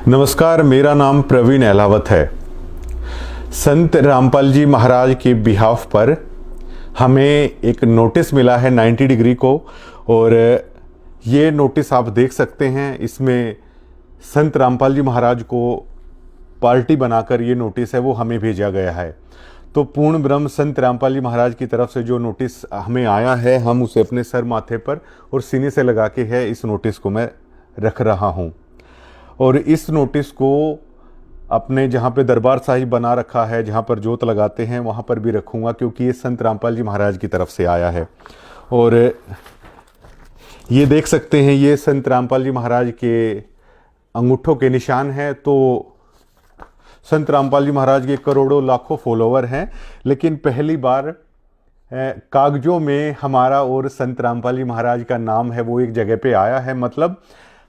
नमस्कार, मेरा नाम प्रवीण अहलावत है। संत रामपाल जी महाराज के बिहाफ पर हमें एक नोटिस मिला है 90 डिग्री को, और ये नोटिस आप देख सकते हैं। इसमें संत रामपाल जी महाराज को पार्टी बनाकर ये नोटिस है वो हमें भेजा गया है। तो पूर्ण ब्रह्म संत रामपाल जी महाराज की तरफ से जो नोटिस हमें आया है, हम उसे अपने सर माथे पर और सीने से लगा के है इस नोटिस को मैं रख रहा हूँ। और इस नोटिस को अपने जहाँ पे दरबार साहिब बना रखा है, जहाँ पर जोत लगाते हैं, वहाँ पर भी रखूँगा, क्योंकि ये संत रामपाल जी महाराज की तरफ से आया है। और ये देख सकते हैं, ये संत रामपाल जी महाराज के अंगूठों के निशान हैं। तो संत रामपाल जी महाराज के करोड़ों लाखों फॉलोवर हैं, लेकिन पहली बार कागजों में हमारा और संत रामपाल जी महाराज का नाम है वो एक जगह पे आया है। मतलब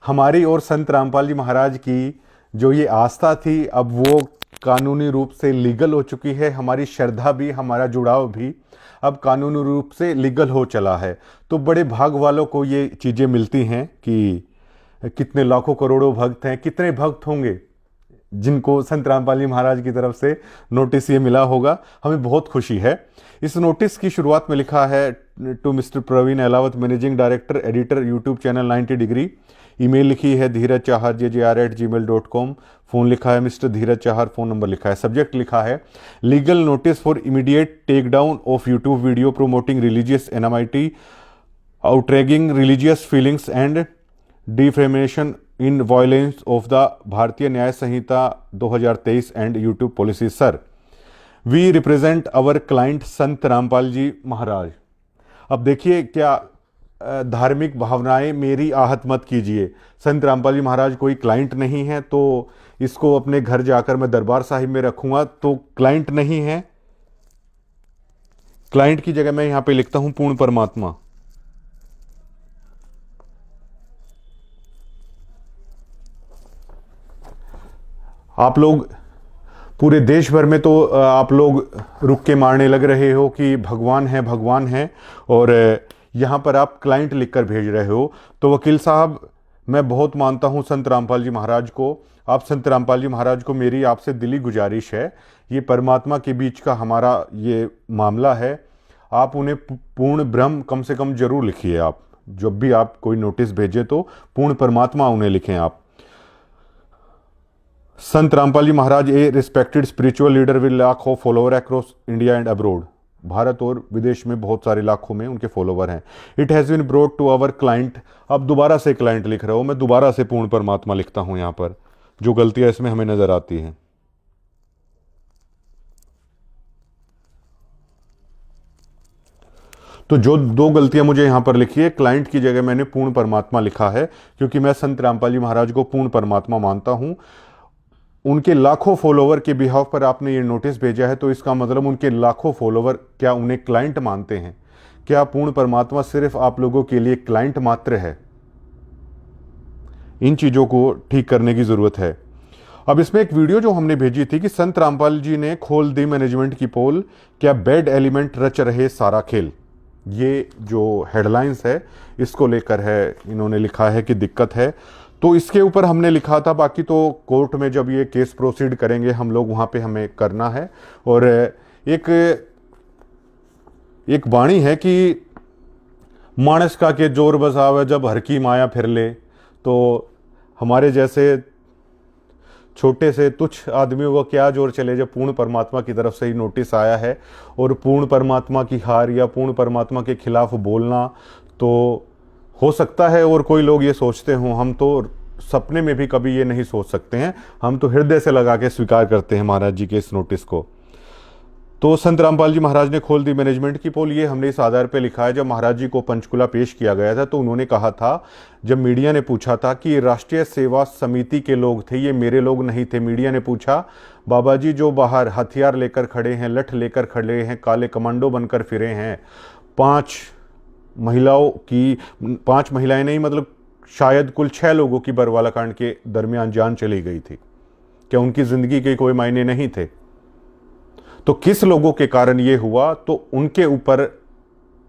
हमारी और संत रामपाल जी महाराज की जो ये आस्था थी, अब वो कानूनी रूप से लीगल हो चुकी है। हमारी श्रद्धा भी, हमारा जुड़ाव भी अब कानूनी रूप से लीगल हो चला है। तो बड़े भाग वालों को ये चीज़ें मिलती हैं कि कितने लाखों करोड़ों भक्त हैं, कितने भक्त होंगे जिनको संत रामपाल जी महाराज की तरफ से नोटिस ये मिला होगा। हमें बहुत खुशी है। इस नोटिस की शुरुआत में लिखा है, to mister Praveen Ahlawat, managing director, editor, YouTube channel 90 degree. Email लिखी है धीरज चाहर jjr@gmail.com। फ़ोन लिखा है mister Dheeraj Chahar. Phone number लिखा है। सब्जेक्ट लिखा है legal notice for immediate take down of YouTube video promoting religious enmity, outraging religious feelings and defamation in violence of the Bharatiya Nyaya Sanhita 2023 and YouTube policy. Sir, we represent our client Sant Rampal ji महाराज। अब देखिए, क्या धार्मिक भावनाएं मेरी आहत मत कीजिए। संत रामपाल जी महाराज कोई क्लाइंट नहीं है, तो इसको अपने घर जाकर मैं दरबार साहिब में रखूंगा तो क्लाइंट नहीं है। क्लाइंट की जगह मैं यहां पे लिखता हूं पूर्ण परमात्मा। आप लोग पूरे देश भर में तो आप लोग रुक के मारने लग रहे हो कि भगवान है भगवान है, और यहाँ पर आप क्लाइंट लिखकर भेज रहे हो। तो वकील साहब, मैं बहुत मानता हूँ संत रामपाल जी महाराज को। आप संत रामपाल जी महाराज को मेरी आपसे दिली गुजारिश है, ये परमात्मा के बीच का हमारा ये मामला है। आप उन्हें पूर्ण ब्रह्म कम से कम जरूर लिखिए। आप जब भी आप कोई नोटिस भेजें तो पूर्ण परमात्मा उन्हें लिखें आप। Sant Rampal ji Maharaj a respected spiritual leader with lakh of follower across India and abroad. Bharat और विदेश में बहुत सारे लाखों में उनके फॉलोवर हैं। It has been brought to our client. अब दोबारा से क्लाइंट लिख रहा हूं, मैं दोबारा से पूर्ण परमात्मा लिखता हूं यहां पर, जो गलतियां इसमें हमें नजर आती हैं। तो जो दो गलतियां मुझे यहां पर लिखी है, क्लाइंट की जगह मैंने पूर्ण परमात्मा लिखा है, क्योंकि मैं संत रामपाल जी महाराज को पूर्ण परमात्मा मानता हूं। उनके लाखों फॉलोवर के बिहाफ पर आपने ये नोटिस भेजा है, तो इसका मतलब उनके लाखों फॉलोवर क्या उन्हें क्लाइंट मानते हैं? क्या पूर्ण परमात्मा सिर्फ आप लोगों के लिए क्लाइंट मात्र है? इन चीज़ों को ठीक करने की ज़रूरत है। अब इसमें एक वीडियो जो हमने भेजी थी कि संत रामपाल जी ने खोल दी मैनेजमेंट की पोल, क्या बैड एलिमेंट रच रहे सारा खेल। ये जो हेडलाइंस है इसको लेकर है, इन्होंने लिखा है कि दिक्कत है। तो इसके ऊपर हमने लिखा था, बाकी तो कोर्ट में जब ये केस प्रोसीड करेंगे हम लोग, वहाँ पे हमें करना है। और एक वाणी है कि मानस का के जोर बसावे जब हर की माया फिर ले। तो हमारे जैसे छोटे से तुच्छ आदमियों को क्या जोर चले जब पूर्ण परमात्मा की तरफ से ही नोटिस आया है। और पूर्ण परमात्मा की हार या पूर्ण परमात्मा के खिलाफ बोलना तो हो सकता है, और कोई लोग ये सोचते हों, हम तो सपने में भी कभी ये नहीं सोच सकते हैं। हम तो हृदय से लगा के स्वीकार करते हैं महाराज जी के इस नोटिस को। तो संत रामपाल जी महाराज ने खोल दी मैनेजमेंट की पोल, ये हमने इस आधार पे लिखा है। जब महाराज जी को पंचकुला पेश किया गया था तो उन्होंने कहा था, जब मीडिया ने पूछा था कि राष्ट्रीय सेवा समिति के लोग थे, ये मेरे लोग नहीं थे। मीडिया ने पूछा, बाबा जी जो बाहर हथियार लेकर खड़े हैं, लठ लेकर खड़े हैं, काले कमांडो बनकर फिरे हैं, 5 महिलाएं नहीं, मतलब शायद कुल 6 लोगों की बरवाला कांड के दरमियान जान चली गई थी। क्या उनकी जिंदगी के कोई मायने नहीं थे? तो किस लोगों के कारण ये हुआ? तो उनके ऊपर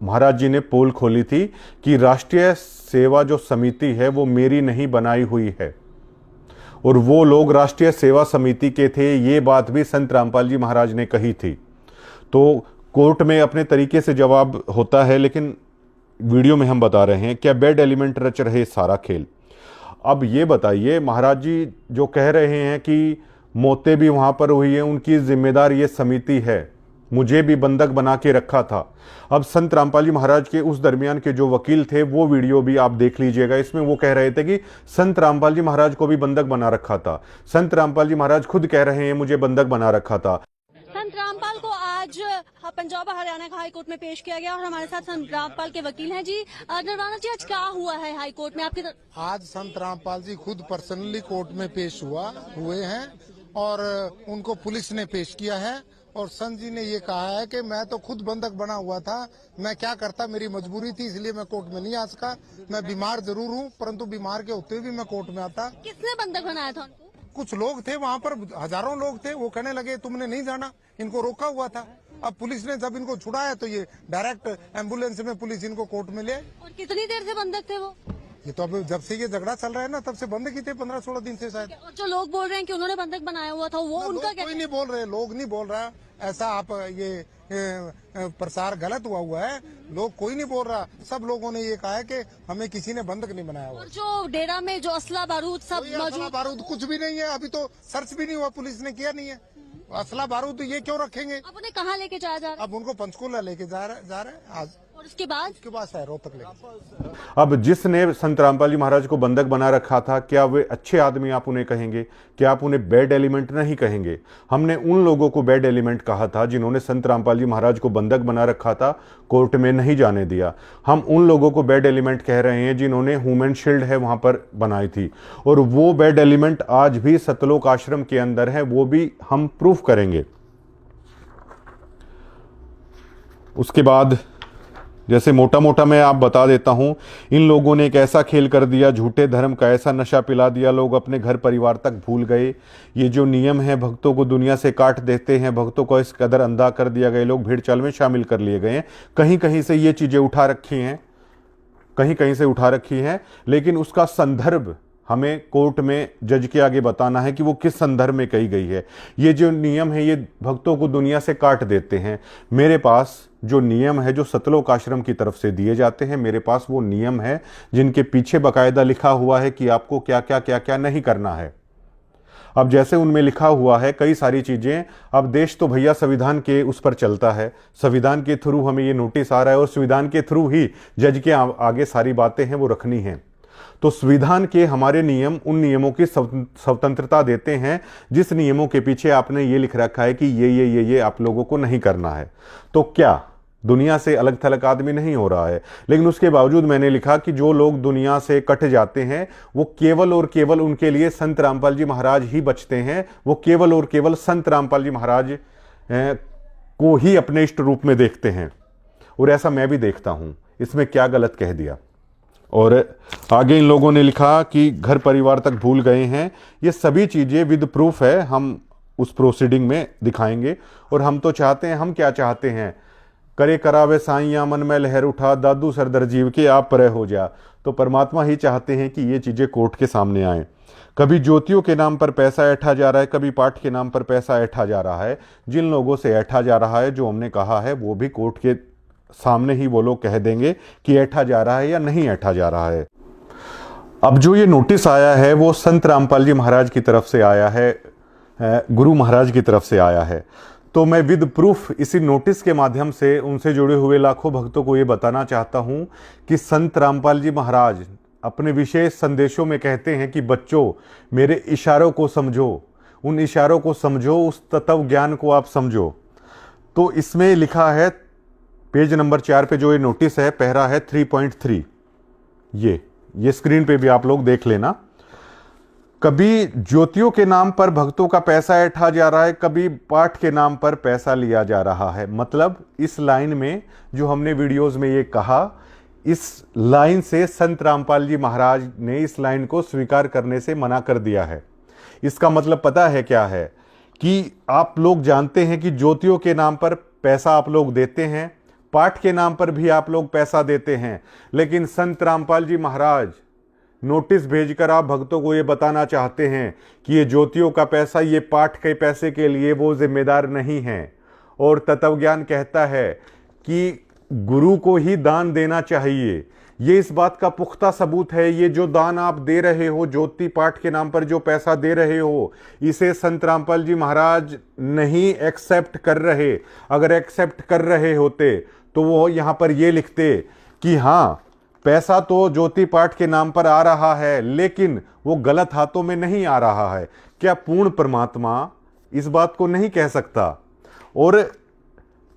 महाराज जी ने पोल खोली थी कि राष्ट्रीय सेवा जो समिति है वो मेरी नहीं बनाई हुई है। और वो लोग राष्ट्रीय सेवा समिति के थे। ये बात भी संत रामपाल जी महाराज ने कही थी। तो कोर्ट में अपने तरीके से जवाब होता है, लेकिन वीडियो में हम बता रहे हैं क्या बैड एलिमेंट रच रहे सारा खेल। अब ये बताइए, महाराज जी जो कह रहे हैं कि मौतें भी वहां पर हुई हैं, उनकी जिम्मेदार ये समिति है, मुझे भी बंधक बना के रखा था। अब संत रामपाल जी महाराज के उस दरमियान के जो वकील थे वो वीडियो भी आप देख लीजिएगा। इसमें वो कह रहे थे कि संत रामपाल जी महाराज को भी बंधक बना रखा था। संत रामपाल जी महाराज खुद कह रहे हैं मुझे बंधक बना रखा था। संत रामपाल को आज पंजाब और हरियाणा का हाई कोर्ट में पेश किया गया और हमारे साथ संत रामपाल के वकील हैं। जी निर्वाणा जी, आज क्या हुआ है हाई कोर्ट में आपकी आज संत रामपाल जी खुद पर्सनली कोर्ट में पेश हुए हैं और उनको पुलिस ने पेश किया है। और संत जी ने ये कहा है कि मैं तो खुद बंधक बना हुआ था, मैं क्या करता, मेरी मजबूरी थी इसलिए मैं कोर्ट में नहीं आ सका। मैं बीमार जरूर हूँ, परंतु बीमार के होते हुए भी मैं कोर्ट में आता। किसने बंधक बनाया था उनको? कुछ लोग थे वहाँ पर, हजारों लोग थे। वो कहने लगे तुमने नहीं जाना, इनको रोका हुआ था। अब पुलिस ने जब इनको छुड़ाया तो ये डायरेक्ट एम्बुलेंस में पुलिस इनको कोर्ट में ले। और कितनी देर से बंधक थे वो? ये तो अब जब से ये झगड़ा चल रहा है ना, तब से बंधक ही थे, 15-16 दिन से शायद। और जो लोग बोल रहे हैं कि उन्होंने बंधक बनाया हुआ था, वो उनका क्या? कोई नहीं बोल रहे, लोग नहीं बोल रहा ऐसा। आप ये प्रसार गलत हुआ है। लोग कोई नहीं बोल रहा, सब लोगों ने ये कहा है कि हमें किसी ने बंधक नहीं बनाया हुआ। और जो डेरा में जो असला बारूद सब मौजूद, बारूद कुछ भी नहीं है, अभी तो सर्च भी नहीं हुआ, पुलिस ने किया नहीं है। असला बारूद ये क्यों रखेंगे? अब उन्हें कहाँ लेके जाया जा रहा है? अब उनको पंचकूला लेके जा रहे हैं आज। और उसके बाद है रोहतक लेके। अब जिसने संत रामपाल जी महाराज को बंधक बना रखा था, क्या वे अच्छे आदमी आप उन्हें कहेंगे? क्या आप उन्हें बैड एलिमेंट नहीं कहेंगे? हमने उन लोगों को बैड एलिमेंट कहा था जिन्होंने संत रामपाल जी महाराज को बंधक बना रखा था, कोर्ट में नहीं जाने दिया। हम उन लोगों को बैड एलिमेंट कह रहे हैं जिन्होंने ह्यूमन शील्ड है वहां पर बनाई थी, और वो बैड एलिमेंट आज भी सतलोक आश्रम के अंदर है, वो भी हम प्रूफ करेंगे। उसके बाद जैसे मोटा मोटा मैं आप बता देता हूं, इन लोगों ने एक ऐसा खेल कर दिया, झूठे धर्म का ऐसा नशा पिला दिया, लोग अपने घर परिवार तक भूल गए। ये जो नियम है, भक्तों को दुनिया से काट देते हैं, भक्तों को इस कदर अंधा कर दिया गया, लोग भीड़ चाल में शामिल कर लिए गए हैं। कहीं कहीं से ये चीज़ें उठा रखी हैं, कहीं कहीं से उठा रखी हैं, लेकिन उसका संदर्भ हमें कोर्ट में जज के आगे बताना है कि वो किस संदर्भ में कही गई है। ये जो नियम है, ये भक्तों को दुनिया से काट देते हैं। मेरे पास जो नियम है, जो सतलोक आश्रम की तरफ से दिए जाते हैं, मेरे पास वो नियम है जिनके पीछे बाकायदा लिखा हुआ है कि आपको क्या क्या क्या क्या नहीं करना है। अब जैसे उनमें लिखा हुआ है कई सारी चीज़ें, अब देश तो भैया संविधान के उस पर चलता है, संविधान के थ्रू हमें ये नोटिस आ रहा है और संविधान के थ्रू ही जज के आगे सारी बातें हैं वो रखनी हैं। तो संविधान के हमारे नियम उन नियमों की स्वतंत्रता देते हैं जिस नियमों के पीछे आपने ये लिख रखा है कि ये आप लोगों को नहीं करना है। तो क्या दुनिया से अलग थलग आदमी नहीं हो रहा है? लेकिन उसके बावजूद मैंने लिखा कि जो लोग दुनिया से कट जाते हैं वो केवल और केवल उनके लिए संत रामपाल जी महाराज ही बचते हैं। वो केवल और केवल संत रामपाल जी महाराज को ही अपने इष्ट रूप में देखते हैं, और ऐसा मैं भी देखता हूं। इसमें क्या गलत कह दिया? और आगे इन लोगों ने लिखा कि घर परिवार तक भूल गए हैं। ये सभी चीज़ें विद प्रूफ है, हम उस प्रोसीडिंग में दिखाएंगे। और हम तो चाहते हैं, हम क्या चाहते हैं, करे करावे साईं मन में लहर उठा, दादू सरदर जीव के आप परे हो जा। तो परमात्मा ही चाहते हैं कि ये चीज़ें कोर्ट के सामने आएँ। कभी ज्योतियों के नाम पर पैसा ऐठा जा रहा है, कभी पाठ के नाम पर पैसा ऐठा जा रहा है। जिन लोगों से ऐठा जा रहा है, जो हमने कहा है, वो भी कोर्ट के सामने ही वो लोग कह देंगे कि ऐठा जा रहा है या नहीं ऐठा जा रहा है। अब जो ये नोटिस आया है वो संत रामपाल जी महाराज की तरफ से आया है, गुरु महाराज की तरफ से आया है। तो मैं विद प्रूफ इसी नोटिस के माध्यम से उनसे जुड़े हुए लाखों भक्तों को ये बताना चाहता हूँ कि संत रामपाल जी महाराज अपने विशेष संदेशों में कहते हैं कि बच्चों, मेरे इशारों को समझो, उन इशारों को समझो, उस तत्व ज्ञान को आप समझो। तो इसमें लिखा है पेज नंबर 4 पे जो ये नोटिस है, पहरा है 3.3। ये स्क्रीन पे भी आप लोग देख लेना। कभी ज्योतियों के नाम पर भक्तों का पैसा ऐठा जा रहा है, कभी पाठ के नाम पर पैसा लिया जा रहा है। मतलब इस लाइन में जो हमने वीडियोस में ये कहा, इस लाइन से संत रामपाल जी महाराज ने इस लाइन को स्वीकार करने से मना कर दिया है। इसका मतलब पता है क्या है कि आप लोग जानते हैं कि ज्योतियों के नाम पर पैसा आप लोग देते हैं, पाठ के नाम पर भी आप लोग पैसा देते हैं, लेकिन संत रामपाल जी महाराज नोटिस भेजकर आप भक्तों को ये बताना चाहते हैं कि ये ज्योतियों का पैसा, ये पाठ के पैसे के लिए वो जिम्मेदार नहीं है। और तत्वज्ञान कहता है कि गुरु को ही दान देना चाहिए। ये इस बात का पुख्ता सबूत है। ये जो दान आप दे रहे हो, ज्योति पाठ के नाम पर जो पैसा दे रहे हो, इसे संत रामपाल जी महाराज नहीं एक्सेप्ट कर रहे। अगर एक्सेप्ट कर रहे होते तो वो यहाँ पर ये लिखते कि हाँ, पैसा तो ज्योति पाठ के नाम पर आ रहा है, लेकिन वो गलत हाथों में नहीं आ रहा है। क्या पूर्ण परमात्मा इस बात को नहीं कह सकता? और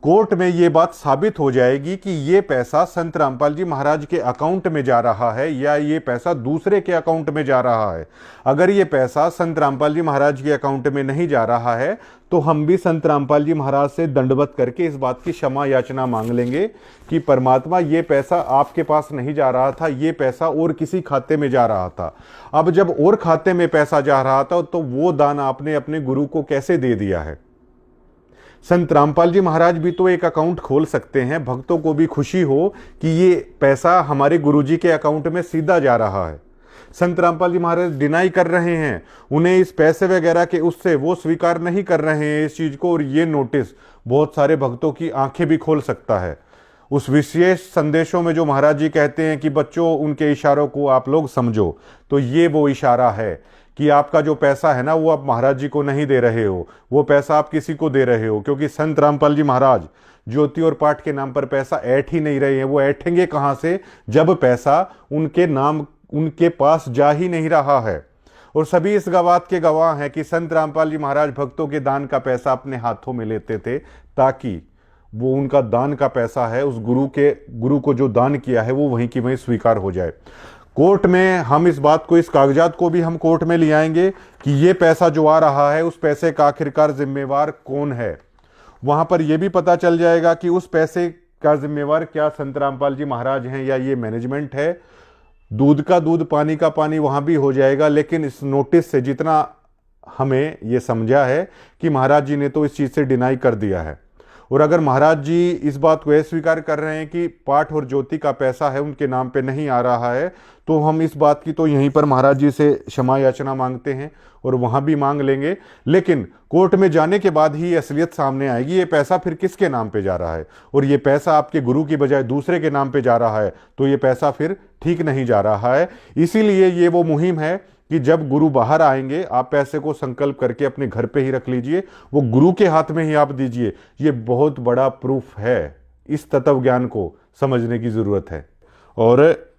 कोर्ट में ये बात साबित हो जाएगी कि ये पैसा संत रामपाल जी महाराज के अकाउंट में जा रहा है या ये पैसा दूसरे के अकाउंट में जा रहा है। अगर ये पैसा संत रामपाल जी महाराज के अकाउंट में नहीं जा रहा है तो हम भी संत रामपाल जी महाराज से दंडवत करके इस बात की क्षमा याचना मांग लेंगे कि परमात्मा, ये पैसा आपके पास नहीं जा रहा था, ये पैसा और किसी खाते में जा रहा था। अब जब और खाते में पैसा जा रहा था तो वो दान आपने अपने गुरु को कैसे दे दिया है? संत रामपाल जी महाराज भी तो एक अकाउंट खोल सकते हैं, भक्तों को भी खुशी हो कि ये पैसा हमारे गुरुजी के अकाउंट में सीधा जा रहा है। संत रामपाल जी महाराज डिनाई कर रहे हैं, उन्हें इस पैसे वगैरह के उससे वो स्वीकार नहीं कर रहे हैं इस चीज को। और ये नोटिस बहुत सारे भक्तों की आंखें भी खोल सकता है। उस विशेष संदेशों में जो महाराज जी कहते हैं कि बच्चों, उनके इशारों को आप लोग समझो, तो ये वो इशारा है कि आपका जो पैसा है ना, वो आप महाराज जी को नहीं दे रहे हो, वो पैसा आप किसी को दे रहे हो। क्योंकि संत रामपाल जी महाराज ज्योति और पाठ के नाम पर पैसा ऐठ ही नहीं रहे हैं। वो ऐठेंगे कहां से, जब पैसा उनके नाम, उनके पास जा ही नहीं रहा है। और सभी इस बात के गवाह हैं कि संत रामपाल जी महाराज भक्तों के दान का पैसा अपने हाथों में लेते थे, ताकि वो उनका दान का पैसा है, उस गुरु को जो दान किया है वो वहीं की वहीं स्वीकार हो जाए। कोर्ट में हम इस बात को, इस कागजात को भी हम कोर्ट में ले आएंगे कि ये पैसा जो आ रहा है, उस पैसे का आखिरकार जिम्मेवार कौन है। वहां पर यह भी पता चल जाएगा कि उस पैसे का जिम्मेवार क्या संत रामपाल जी महाराज हैं या ये मैनेजमेंट है। दूध का दूध, पानी का पानी वहां भी हो जाएगा। लेकिन इस नोटिस से जितना हमें ये समझा है कि महाराज जी ने तो इस चीज से डिनाई कर दिया है। और अगर महाराज जी इस बात को स्वीकार कर रहे हैं कि पाठ और ज्योति का पैसा है उनके नाम पे नहीं आ रहा है, तो हम इस बात की तो यहीं पर महाराज जी से क्षमा याचना मांगते हैं और वहां भी मांग लेंगे। लेकिन कोर्ट में जाने के बाद ही असलियत सामने आएगी, ये पैसा फिर किसके नाम पे जा रहा है। और ये पैसा आपके गुरु की बजाय दूसरे के नाम पे जा रहा है, तो ये पैसा फिर ठीक नहीं जा रहा है। इसीलिए ये वो मुहिम है कि जब गुरु बाहर आएंगे, आप पैसे को संकल्प करके अपने घर पे ही रख लीजिए, वो गुरु के हाथ में ही आप दीजिए। ये बहुत बड़ा प्रूफ है। इस तत्व ज्ञान को समझने की जरूरत है। और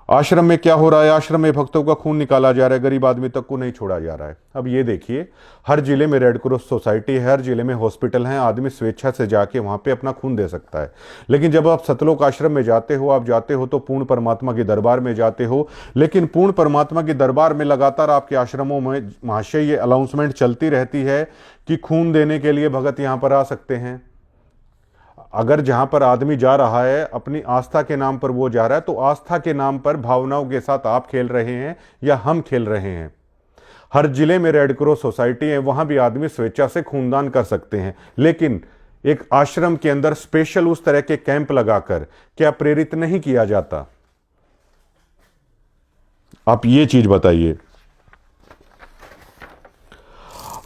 आश्रम में क्या हो रहा है? आश्रम में भक्तों का खून निकाला जा रहा है, गरीब आदमी तक को नहीं छोड़ा जा रहा है। अब ये देखिए, हर जिले में रेड क्रॉस सोसाइटी है, हर जिले में हॉस्पिटल है, आदमी स्वेच्छा से जाके वहां पे अपना खून दे सकता है। लेकिन जब आप सतलोक आश्रम में जाते हो, आप जाते हो तो पूर्ण परमात्मा के दरबार में जाते हो। लेकिन पूर्ण परमात्मा के दरबार में लगातार आपके आश्रमों में महाशय ये अनाउंसमेंट चलती रहती है कि खून देने के लिए भगत यहां पर आ सकते हैं। अगर जहां पर आदमी जा रहा है अपनी आस्था के नाम पर वो जा रहा है, तो आस्था के नाम पर भावनाओं के साथ आप खेल रहे हैं या हम खेल रहे हैं। हर जिले में रेड क्रॉस सोसाइटी है, वहां भी आदमी स्वेच्छा से खूनदान कर सकते हैं। लेकिन एक आश्रम के अंदर स्पेशल उस तरह के कैंप लगाकर क्या प्रेरित नहीं किया जाता? आप ये चीज बताइए।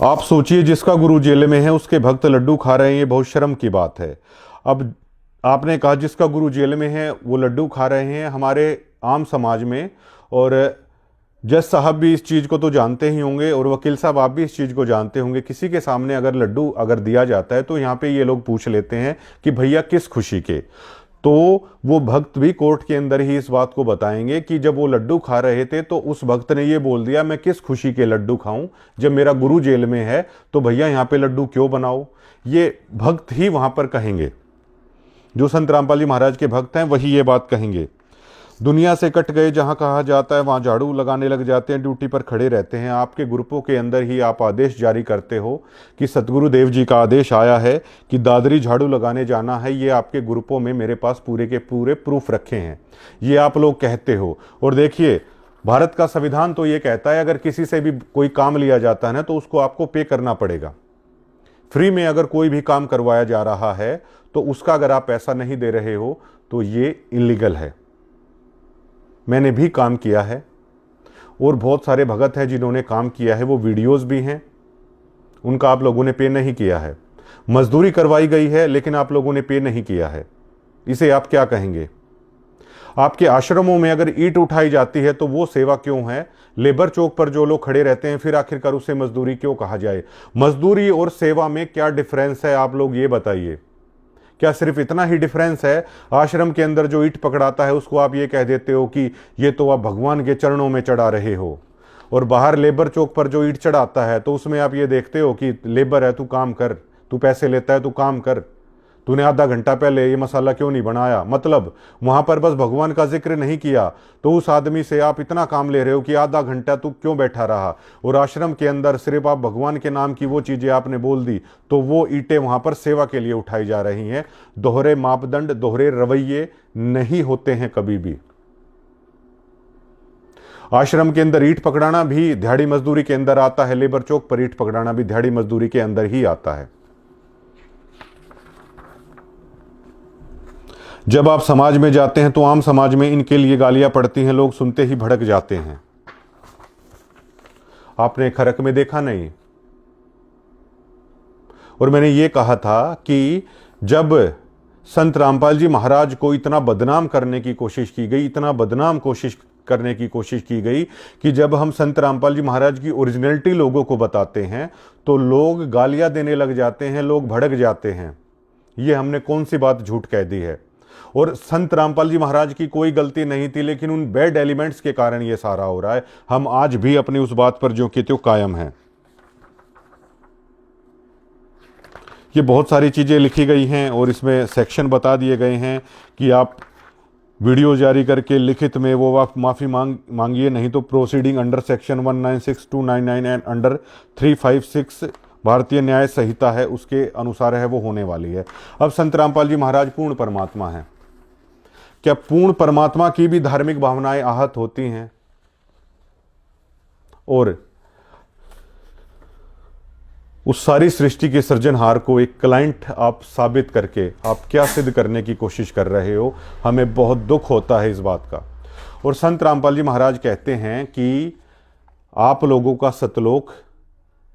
आप सोचिए, जिसका गुरु जेल में है उसके भक्त लड्डू खा रहे हैं, ये बहुत शर्म की बात है। अब आपने कहा जिसका गुरु जेल में है वो लड्डू खा रहे हैं हमारे आम समाज में, और जज साहब भी इस चीज़ को तो जानते ही होंगे और वकील साहब आप भी इस चीज़ को जानते होंगे। किसी के सामने अगर लड्डू अगर दिया जाता है तो यहाँ पे ये लोग पूछ लेते हैं कि भैया किस खुशी के। तो वो भक्त भी कोर्ट के अंदर ही इस बात को बताएंगे कि जब वो लड्डू खा रहे थे तो उस भक्त ने ये बोल दिया, मैं किस खुशी के लड्डू खाऊं, जब मेरा गुरु जेल में है तो भैया यहाँ पे लड्डू क्यों बनाओ। ये भक्त ही वहां पर कहेंगे, जो संत रामपाल जी महाराज के भक्त हैं वही ये बात कहेंगे। दुनिया से कट गए जहां कहा जाता है वहां झाड़ू लगाने लग जाते हैं, ड्यूटी पर खड़े रहते हैं। आपके ग्रुपों के अंदर ही आप आदेश जारी करते हो कि सतगुरु देव जी का आदेश आया है कि दादरी झाड़ू लगाने जाना है। ये आपके ग्रुपों में मेरे पास पूरे के पूरे प्रूफ रखे हैं, ये आप लोग कहते हो। और देखिए, भारत का संविधान तो ये कहता है अगर किसी से भी कोई काम लिया जाता है ना तो उसको आपको पे करना पड़ेगा। फ्री में अगर कोई भी काम करवाया जा रहा है तो उसका अगर आप पैसा नहीं दे रहे हो तो ये इलीगल है। मैंने भी काम किया है और बहुत सारे भगत हैं जिन्होंने काम किया है, वो वीडियोस भी हैं, उनका आप लोगों ने पे नहीं किया है। मजदूरी करवाई गई है लेकिन आप लोगों ने पे नहीं किया है, इसे आप क्या कहेंगे? आपके आश्रमों में अगर ईंट उठाई जाती है तो वो सेवा क्यों है? लेबर चौक पर जो लोग खड़े रहते हैं फिर आखिरकार उसे मजदूरी क्यों कहा जाए? मजदूरी और सेवा में क्या डिफरेंस है, आप लोग ये बताइए। क्या सिर्फ इतना ही डिफरेंस है? आश्रम के अंदर जो ईंट पकड़ाता है उसको आप ये कह देते हो कि ये तो आप भगवान के चरणों में चढ़ा रहे हो, और बाहर लेबर चौक पर जो ईंट चढ़ाता है तो उसमें आप ये देखते हो कि लेबर है, तू काम कर, तू पैसे लेता है, तू काम कर, तूने आधा घंटा पहले ये मसाला क्यों नहीं बनाया? मतलब वहां पर बस भगवान का जिक्र नहीं किया तो उस आदमी से आप इतना काम ले रहे हो कि आधा घंटा तू क्यों बैठा रहा, और आश्रम के अंदर सिर्फ आप भगवान के नाम की वो चीजें आपने बोल दी तो वो ईंटें वहां पर सेवा के लिए उठाई जा रही हैं। दोहरे मापदंड, दोहरे रवैये नहीं होते हैं कभी भी। आश्रम के अंदर ईंट पकड़ाना भी दिहाड़ी मजदूरी के अंदर आता है, लेबर चौक पर ईंट पकड़ाना भी दिहाड़ी मजदूरी के अंदर ही आता है। जब आप समाज में जाते हैं तो आम समाज में इनके लिए गालियां पड़ती हैं, लोग सुनते ही भड़क जाते हैं। आपने खरक में देखा नहीं? और मैंने ये कहा था कि जब संत रामपाल जी महाराज को इतना बदनाम करने की कोशिश की गई, इतना बदनाम करने की कोशिश की गई कि जब हम संत रामपाल जी महाराज की ओरिजिनलिटी लोगों को बताते हैं तो लोग गालियां देने लग जाते हैं, लोग भड़क जाते हैं। ये हमने कौन सी बात झूठ कह दी है? और संत रामपाल जी महाराज की कोई गलती नहीं थी, लेकिन उन बैड एलिमेंट्स के कारण ये सारा हो रहा है। हम आज भी अपनी उस बात पर जो कि त्यों कायम हैं। ये बहुत सारी चीजें लिखी गई हैं और इसमें सेक्शन बता दिए गए हैं कि आप वीडियो जारी करके लिखित में वो आप माफी मांगिए, नहीं तो proceeding under section 196(299) and under 356 भारतीय न्याय संहिता है उसके अनुसार है वो होने वाली है। अब संत रामपाल जी महाराज पूर्ण परमात्मा हैं। क्या पूर्ण परमात्मा की भी धार्मिक भावनाएं आहत होती हैं? और उस सारी सृष्टि के सृजनहार को एक क्लाइंट आप साबित करके आप क्या सिद्ध करने की कोशिश कर रहे हो? हमें बहुत दुख होता है इस बात का। और संत रामपाल जी महाराज कहते हैं कि आप लोगों का सतलोक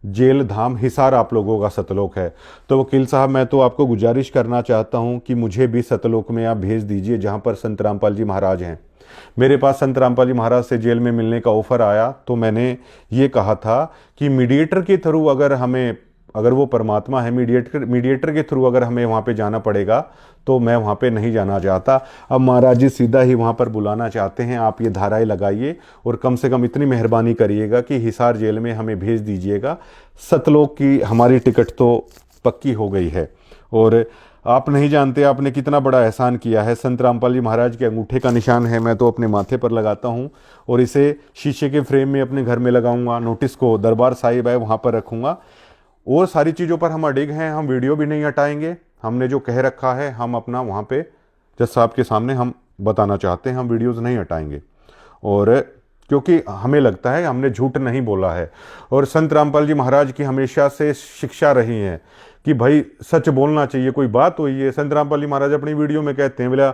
जेल धाम हिसार आप लोगों का सतलोक है। तो वकील साहब, मैं तो आपको गुजारिश करना चाहता हूं कि मुझे भी सतलोक में आप भेज दीजिए जहां पर संत रामपाल जी महाराज हैं। मेरे पास संत रामपाल जी महाराज से जेल में मिलने का ऑफर आया तो मैंने ये कहा था कि मीडिएटर के थ्रू अगर वो परमात्मा है, मीडिएटर के थ्रू अगर हमें वहाँ पे जाना पड़ेगा तो मैं वहाँ पे नहीं जाना चाहता। अब महाराज जी सीधा ही वहाँ पर बुलाना चाहते हैं। आप ये धाराएं लगाइए और कम से कम इतनी मेहरबानी करिएगा कि हिसार जेल में हमें भेज दीजिएगा। सतलोक की हमारी टिकट तो पक्की हो गई है। और आप नहीं जानते आपने कितना बड़ा एहसान किया है। संत रामपाल जी महाराज के अंगूठे का निशान है, मैं तो अपने माथे पर लगाता हूँ और इसे शीशे के फ्रेम में अपने घर में लगाऊंगा। नोटिस को दरबार साहिब है वहाँ पर रखूँगा। और सारी चीज़ों पर हम अडिग हैं, हम वीडियो भी नहीं हटाएंगे। हमने जो कह रखा है हम अपना वहाँ पे जज साहब के सामने हम बताना चाहते हैं, हम वीडियोज़ नहीं हटाएंगे। और क्योंकि हमें लगता है हमने झूठ नहीं बोला है। और संत रामपाल जी महाराज की हमेशा से शिक्षा रही है कि भाई सच बोलना चाहिए। कोई बात हुई है, संत रामपाल जी महाराज अपनी वीडियो में कहते हैं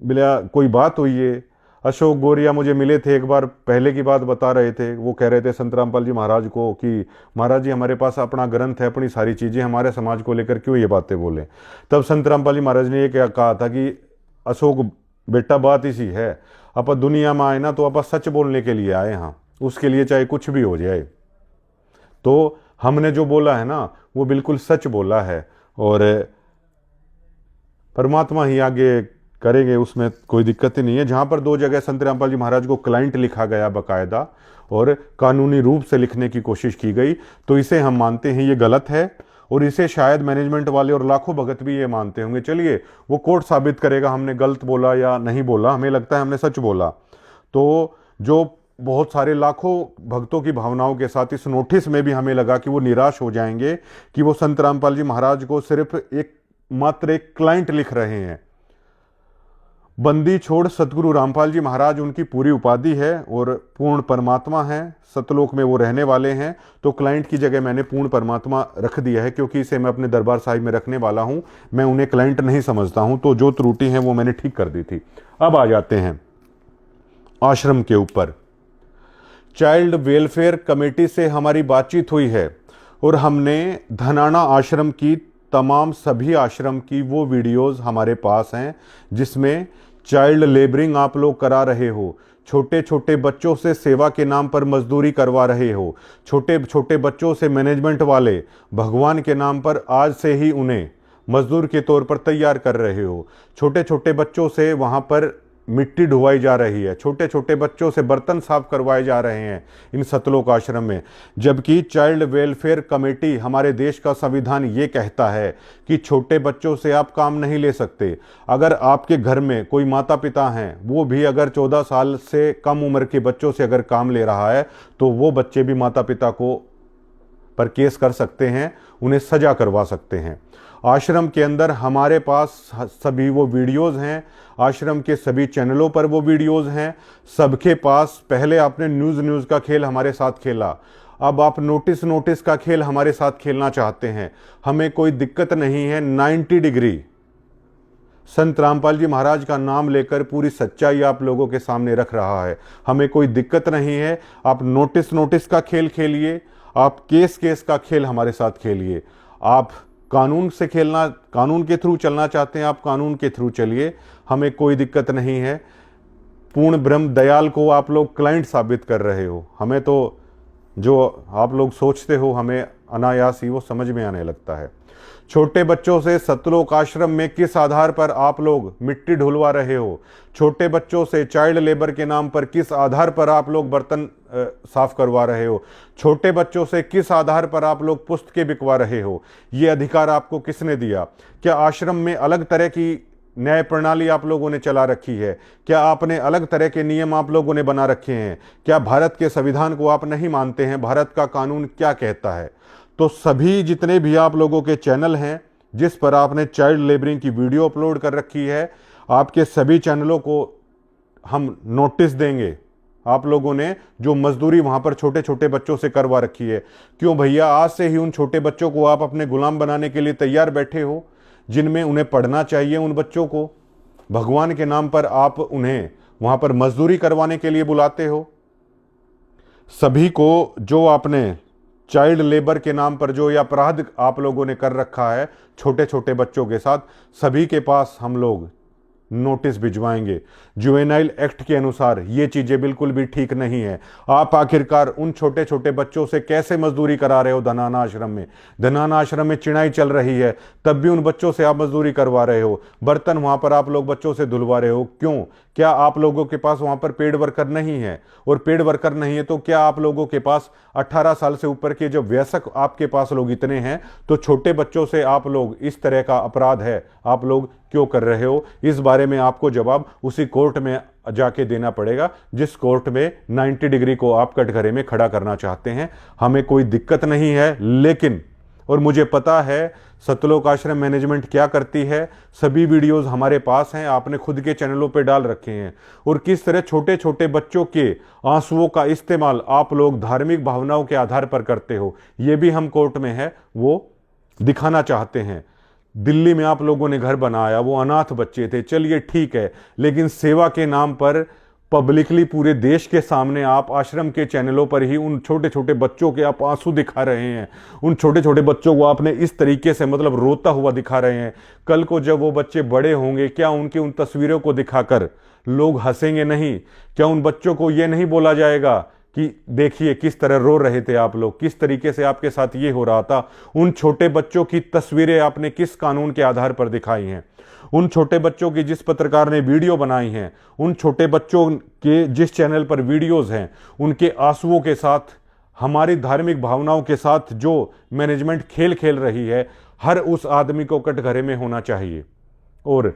बिला कोई बात हुई है। अशोक गौरिया मुझे मिले थे एक बार, पहले की बात बता रहे थे। वो कह रहे थे संत रामपाल जी महाराज को कि महाराज जी हमारे पास अपना ग्रंथ है, अपनी सारी चीज़ें, हमारे समाज को लेकर क्यों ये बातें बोले। तब संत रामपाल जी महाराज ने ये क्या कहा था कि अशोक बेटा बात इसी है, आप दुनिया में आए ना तो आप सच बोलने के लिए आए, हाँ उसके लिए चाहे कुछ भी हो जाए। तो हमने जो बोला है ना वो बिल्कुल सच बोला है और परमात्मा ही आगे करेंगे, उसमें कोई दिक्कत ही नहीं है। जहाँ पर 2 जगह संत रामपाल जी महाराज को क्लाइंट लिखा गया बाकायदा और कानूनी रूप से लिखने की कोशिश की गई, तो इसे हम मानते हैं ये गलत है और इसे शायद मैनेजमेंट वाले और लाखों भगत भी ये मानते होंगे। चलिए वो कोर्ट साबित करेगा हमने गलत बोला या नहीं बोला, हमें लगता है हमने सच बोला। तो जो बहुत सारे लाखों भक्तों की भावनाओं के साथ इस नोटिस में भी हमें लगा कि वो निराश हो जाएंगे कि वो संत रामपाल जी महाराज को सिर्फ मात्र एक क्लाइंट लिख रहे हैं। बंदी छोड़ सतगुरु रामपाल जी महाराज उनकी पूरी उपाधि है और पूर्ण परमात्मा है, सतलोक में वो रहने वाले हैं। तो क्लाइंट की जगह मैंने पूर्ण परमात्मा रख दिया है क्योंकि इसे मैं अपने दरबार साहिब में रखने वाला हूं। मैं उन्हें क्लाइंट नहीं समझता हूं, तो जो त्रुटि है वो मैंने ठीक कर दी थी। अब आ जाते हैं आश्रम के ऊपर। चाइल्ड वेलफेयर कमेटी से हमारी बातचीत हुई है और हमने धनाना आश्रम की तमाम सभी आश्रम की वो वीडियोस हमारे पास हैं जिसमें चाइल्ड लेबरिंग आप लोग करा रहे हो, छोटे छोटे बच्चों से सेवा के नाम पर मजदूरी करवा रहे हो, छोटे छोटे बच्चों से मैनेजमेंट वाले भगवान के नाम पर आज से ही उन्हें मजदूर के तौर पर तैयार कर रहे हो, छोटे छोटे बच्चों से वहाँ पर मिट्टी ढुवाई जा रही है, छोटे छोटे बच्चों से बर्तन साफ करवाए जा रहे हैं इन सतलोक आश्रम में। जबकि चाइल्ड वेलफेयर कमेटी, हमारे देश का संविधान ये कहता है कि छोटे बच्चों से आप काम नहीं ले सकते। अगर आपके घर में कोई माता पिता हैं, वो भी अगर 14 साल से कम उम्र के बच्चों से अगर काम ले रहा है तो वो बच्चे भी माता पिता को पर केस कर सकते हैं, उन्हें सजा करवा सकते हैं। आश्रम के अंदर हमारे पास सभी वो वीडियोज़ हैं, आश्रम के सभी चैनलों पर वो वीडियोज़ हैं, सबके पास। पहले आपने न्यूज़ का खेल हमारे साथ खेला, अब आप नोटिस का खेल हमारे साथ खेलना चाहते हैं। हमें कोई दिक्कत नहीं है। 90 डिग्री संत रामपाल जी महाराज का नाम लेकर पूरी सच्चाई आप लोगों के सामने रख रहा है। हमें कोई दिक्कत नहीं है। आप नोटिस का खेल खेलिए, आप केस का खेल हमारे साथ खेलिए। आप कानून से खेलना, कानून के थ्रू चलना चाहते हैं, आप कानून के थ्रू चलिए, हमें कोई दिक्कत नहीं है। पूर्ण ब्रह्म दयाल को आप लोग क्लाइंट साबित कर रहे हो। हमें तो जो आप लोग सोचते हो हमें अनायास ही वो समझ में आने लगता है। छोटे बच्चों से सतलोक आश्रम में किस आधार पर आप लोग मिट्टी ढुलवा रहे हो? छोटे बच्चों से चाइल्ड लेबर के नाम पर किस आधार पर आप लोग बर्तन साफ करवा रहे हो? छोटे बच्चों से किस आधार पर आप लोग पुस्तकें बिकवा रहे हो? ये अधिकार आपको किसने दिया? क्या आश्रम में अलग तरह की न्याय प्रणाली आप लोगों ने चला रखी है? क्या आपने अलग तरह के नियम आप लोगों ने बना रखे हैं? क्या भारत के संविधान को आप नहीं मानते हैं? भारत का कानून क्या कहता है? तो सभी जितने भी आप लोगों के चैनल हैं जिस पर आपने चाइल्ड लेबरिंग की वीडियो अपलोड कर रखी है, आपके सभी चैनलों को हम नोटिस देंगे। आप लोगों ने जो मजदूरी वहां पर छोटे छोटे बच्चों से करवा रखी है, क्यों भैया आज से ही उन छोटे बच्चों को आप अपने गुलाम बनाने के लिए तैयार बैठे हो? जिनमें उन्हें पढ़ना चाहिए, उन बच्चों को भगवान के नाम पर आप उन्हें वहां पर मजदूरी करवाने के लिए बुलाते हो। सभी को जो आपने चाइल्ड लेबर के नाम पर जो ये अपराध आप लोगों ने कर रखा है छोटे छोटे बच्चों के साथ, सभी के पास हम लोग नोटिस भिजवाएंगे। जुवेनाइल एक्ट के अनुसार ये चीजें बिल्कुल भी ठीक नहीं है। आप आखिरकार उन छोटे छोटे बच्चों से कैसे मजदूरी करा रहे हो? धनाना आश्रम में, धनाना आश्रम में चिनाई चल रही है, तब भी उन बच्चों से आप मजदूरी करवा रहे हो। बर्तन वहां पर आप लोग बच्चों से धुलवा रहे हो, क्यों? क्या आप लोगों के पास वहां पर पेड वर्कर नहीं है? और पेड वर्कर नहीं है तो क्या आप लोगों के पास 18 साल से ऊपर के जो वयस्क आपके पास लोग इतने हैं, तो छोटे बच्चों से आप लोग इस तरह का अपराध है आप लोग क्यों कर रहे हो? इस बारे में आपको जवाब उसी कोर्ट में जाके देना पड़ेगा जिस कोर्ट में 90 डिग्री को आप कटघरे में खड़ा करना चाहते हैं। हमें कोई दिक्कत नहीं है, लेकिन और मुझे पता है सतलोक आश्रम मैनेजमेंट क्या करती है। सभी वीडियोस हमारे पास हैं, आपने खुद के चैनलों पे डाल रखे हैं। और किस तरह छोटे छोटे बच्चों के आंसुओं का इस्तेमाल आप लोग धार्मिक भावनाओं के आधार पर करते हो, ये भी हम कोर्ट में है वो दिखाना चाहते हैं। दिल्ली में आप लोगों ने घर बनाया, वो अनाथ बच्चे थे, चलिए ठीक है, लेकिन सेवा के नाम पर पब्लिकली पूरे देश के सामने आप आश्रम के चैनलों पर ही उन छोटे छोटे बच्चों के आप आंसू दिखा रहे हैं। उन छोटे छोटे बच्चों को आपने इस तरीके से मतलब रोता हुआ दिखा रहे हैं। कल को जब वो बच्चे बड़े होंगे, क्या उनकी उन तस्वीरों को दिखाकर लोग हंसेंगे नहीं? क्या उन बच्चों को ये नहीं बोला जाएगा कि देखिए किस तरह रो रहे थे आप लोग, किस तरीके से आपके साथ ये हो रहा था? उन छोटे बच्चों की तस्वीरें आपने किस कानून के आधार पर दिखाई हैं? उन छोटे बच्चों की जिस पत्रकार ने वीडियो बनाई हैं, उन छोटे बच्चों के जिस चैनल पर वीडियोस हैं, उनके आंसुओं के साथ, हमारी धार्मिक भावनाओं के साथ जो मैनेजमेंट खेल खेल रही है, हर उस आदमी को कटघरे में होना चाहिए। और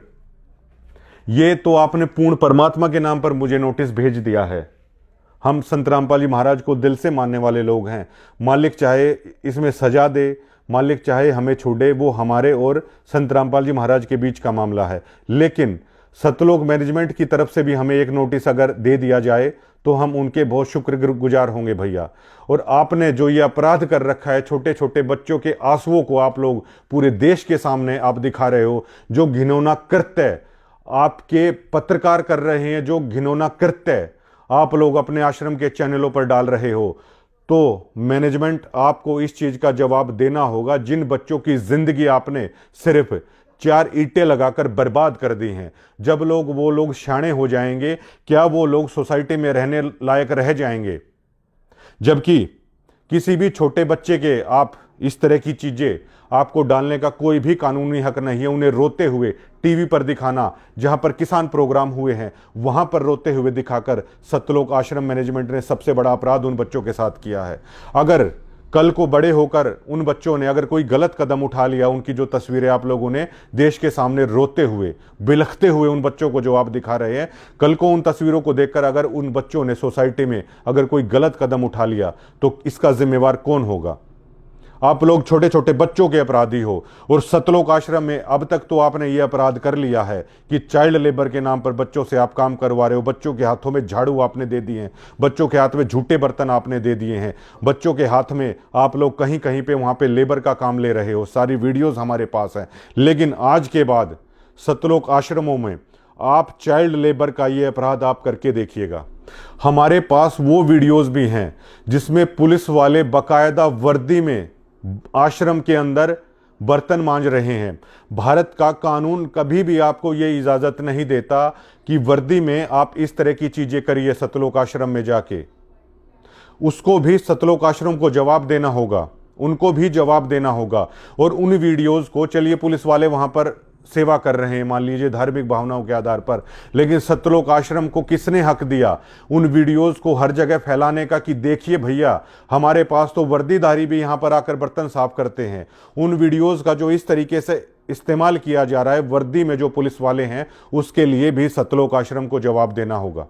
ये तो आपने पूर्ण परमात्मा के नाम पर मुझे नोटिस भेज दिया है। हम संत रामपाल जी महाराज को दिल से मानने वाले लोग हैं। मालिक चाहे इसमें सजा दे, मालिक चाहे हमें छोड़े, वो हमारे और संत रामपाल जी महाराज के बीच का मामला है। लेकिन सतलोक मैनेजमेंट की तरफ से भी हमें एक नोटिस अगर दे दिया जाए तो हम उनके बहुत शुक्रगुजार होंगे भैया। और आपने जो ये अपराध कर रखा है, छोटे छोटे बच्चों के आंसुओं को आप लोग पूरे देश के सामने आप दिखा रहे हो, जो घिनौना कृत्य आपके पत्रकार कर रहे हैं, जो घिनौना कृत्य आप लोग अपने आश्रम के चैनलों पर डाल रहे हो, तो मैनेजमेंट आपको इस चीज का जवाब देना होगा। जिन बच्चों की जिंदगी आपने सिर्फ 4 ईंटें लगाकर बर्बाद कर दी हैं, जब वो लोग शाणे हो जाएंगे, क्या वो लोग सोसाइटी में रहने लायक रह जाएंगे? जबकि किसी भी छोटे बच्चे के आप इस तरह की चीजें आपको डालने का कोई भी कानूनी हक नहीं है। उन्हें रोते हुए टीवी पर दिखाना, जहां पर किसान प्रोग्राम हुए हैं वहां पर रोते हुए दिखाकर सतलोक आश्रम मैनेजमेंट ने सबसे बड़ा अपराध उन बच्चों के साथ किया है। अगर कल को बड़े होकर उन बच्चों ने अगर कोई गलत कदम उठा लिया, उनकी जो तस्वीरें आप लोगों ने देश के सामने रोते हुए बिलखते हुए उन बच्चों को जो आप दिखा रहे हैं, कल को उन तस्वीरों को देखकर अगर उन बच्चों ने सोसाइटी में अगर कोई गलत कदम उठा लिया तो इसका जिम्मेवार कौन होगा? आप लोग छोटे छोटे बच्चों के अपराधी हो। और सतलोक आश्रम में अब तक तो आपने ये अपराध कर लिया है कि चाइल्ड लेबर के नाम पर बच्चों से आप काम करवा रहे हो। बच्चों के हाथों में झाड़ू आपने दे दिए हैं, बच्चों के हाथ में झूठे बर्तन आपने दे दिए हैं, बच्चों के हाथ में आप लोग कहीं कहीं पे वहां पे लेबर का काम ले रहे हो। सारी वीडियोस हमारे पास हैं। लेकिन आज के बाद सतलोक आश्रमों में आप चाइल्ड लेबर का ये अपराध आप करके देखिएगा। हमारे पास वो वीडियोस भी हैं जिसमें पुलिस वाले बाकायदा वर्दी में आश्रम के अंदर बर्तन मांज रहे हैं। भारत का कानून कभी भी आपको यह इजाजत नहीं देता कि वर्दी में आप इस तरह की चीजें करिए। सतलोक आश्रम में जाके उसको भी सतलोक आश्रम को जवाब देना होगा, उनको भी जवाब देना होगा। और उन वीडियोस को, चलिए पुलिस वाले वहां पर सेवा कर रहे हैं, मान लीजिए धार्मिक भावनाओं के आधार पर, लेकिन सतलोक आश्रम को किसने हक दिया उन वीडियोस को हर जगह फैलाने का कि देखिए भैया हमारे पास तो वर्दीधारी भी यहां पर आकर बर्तन साफ करते हैं। उन वीडियोस का जो इस तरीके से इस्तेमाल किया जा रहा है वर्दी में जो पुलिस वाले हैं, उसके लिए भी सतलोक आश्रम को जवाब देना होगा।